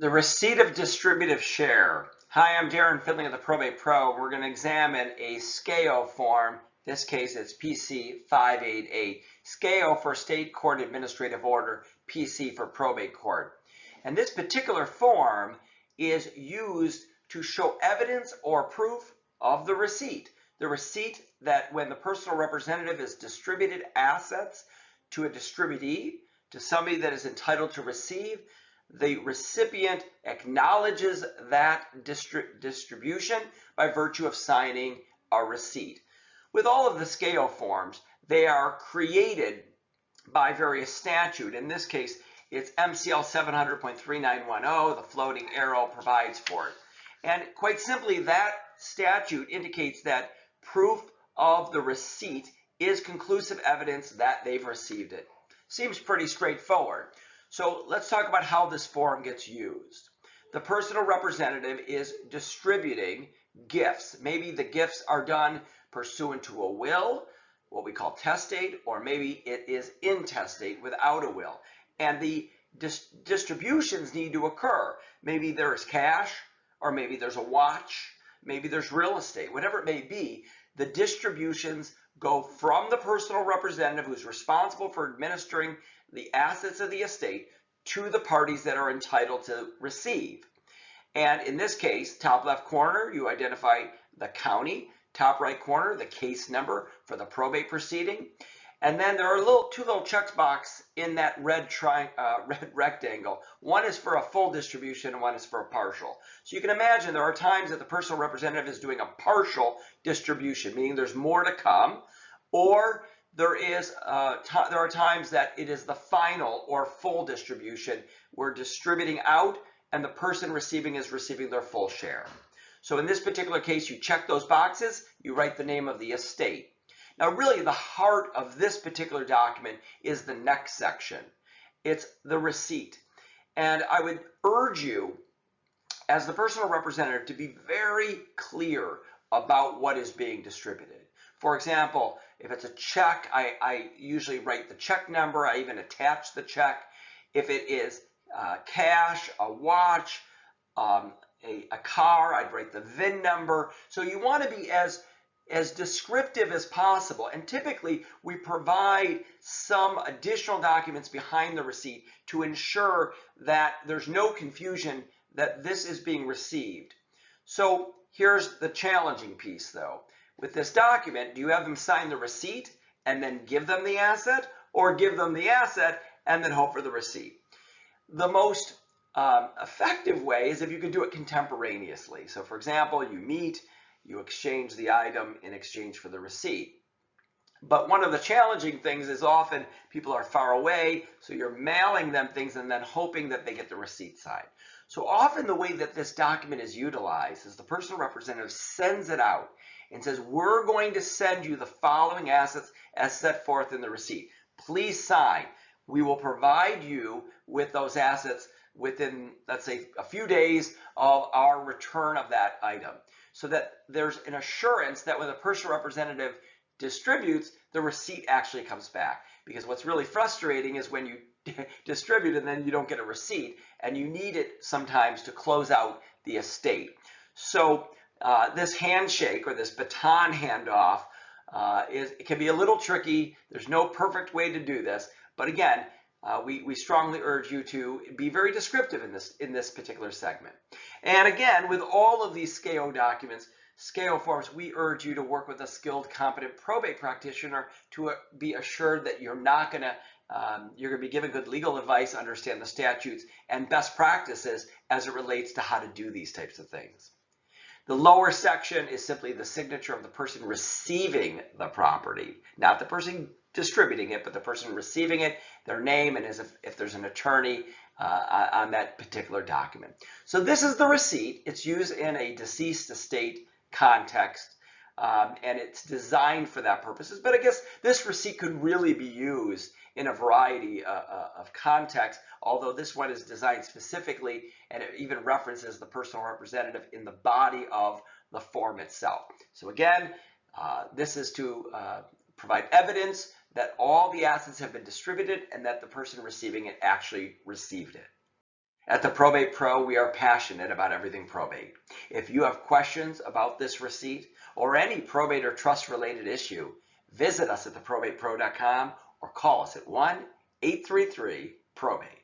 The receipt of distributive share. Hi, I'm Darren Findling of the Probate Pro. We're going to examine a SCAO form. In this case, it's PC 588. SCAO for State Court Administrative Order, PC for Probate Court. And this particular form is used to show evidence or proof of the receipt. The receipt that when the personal representative has distributed assets to a distributee, to somebody that is entitled to receive, the recipient acknowledges that distribution by virtue of signing a receipt. With all of the SCAO forms, they are created by various statute. In this case, it's MCL 700.3910. The floating arrow provides for it. And quite simply, that statute indicates that proof of the receipt is conclusive evidence that they've received it. Seems pretty straightforward. So let's talk about how this form gets used. The personal representative is distributing gifts. Maybe the gifts are done pursuant to a will, what we call testate, or maybe it is intestate without a will. And the distributions need to occur. Maybe there's cash, or maybe there's a watch, maybe there's real estate, whatever it may be. The distributions go from the personal representative who's responsible for administering the assets of the estate to the parties that are entitled to receive. And in this case, top left corner, you identify the county, top right corner, the case number for the probate proceeding. And then there are two little checkboxes in that red rectangle. One is for a full distribution and one is for a partial. So you can imagine there are times that the personal representative is doing a partial distribution, meaning there's more to come, or there are times that it is the final or full distribution. We're distributing out and the person receiving is receiving their full share. So in this particular case, you check those boxes, you write the name of the estate. Now really the heart of this particular document is the next section. It's the receipt. And I would urge you as the personal representative to be very clear about what is being distributed. For example, if it's a check, I usually write the check number. I even attach the check. If it is cash, a watch, a car, I'd write the VIN number. So you want to be as descriptive as possible. And typically, we provide some additional documents behind the receipt to ensure that there's no confusion that this is being received. So here's the challenging piece, though. With this document, do you have them sign the receipt and then give them the asset, or give them the asset and then hope for the receipt? The most effective way is if you could do it contemporaneously. So for example, you meet, you exchange the item in exchange for the receipt. But one of the challenging things is often people are far away, so you're mailing them things and then hoping that they get the receipt signed. So often the way that this document is utilized is the personal representative sends it out and says, we're going to send you the following assets as set forth in the receipt. Please sign. We will provide you with those assets within, let's say, a few days of our return of that item, so that there's an assurance that when the personal representative distributes, the receipt actually comes back. Because what's really frustrating is when you distribute and then you don't get a receipt, and you need it sometimes to close out the estate. So this handshake or this baton handoff it can be a little tricky. There's no perfect way to do this, but again, we strongly urge you to be very descriptive in this particular segment. And again, with all of these SCAO documents, SCAO forms, we urge you to work with a skilled, competent probate practitioner to be assured that you're going to be given good legal advice, understand the statutes and best practices as it relates to how to do these types of things. The lower section is simply the signature of the person receiving the property, not the person distributing it, but the person receiving it, their name, and if there's an attorney on that particular document. So this is the receipt. It's used in a deceased estate context, and it's designed for that purposes. But I guess this receipt could really be used in a variety of contexts, although this one is designed specifically, and it even references the personal representative in the body of the form itself. So again, this is to provide evidence that all the assets have been distributed and that the person receiving it actually received it. At the Probate Pro, we are passionate about everything probate. If you have questions about this receipt or any probate or trust related issue, visit us at theprobatepro.com or call us at 1-833-PROBATE.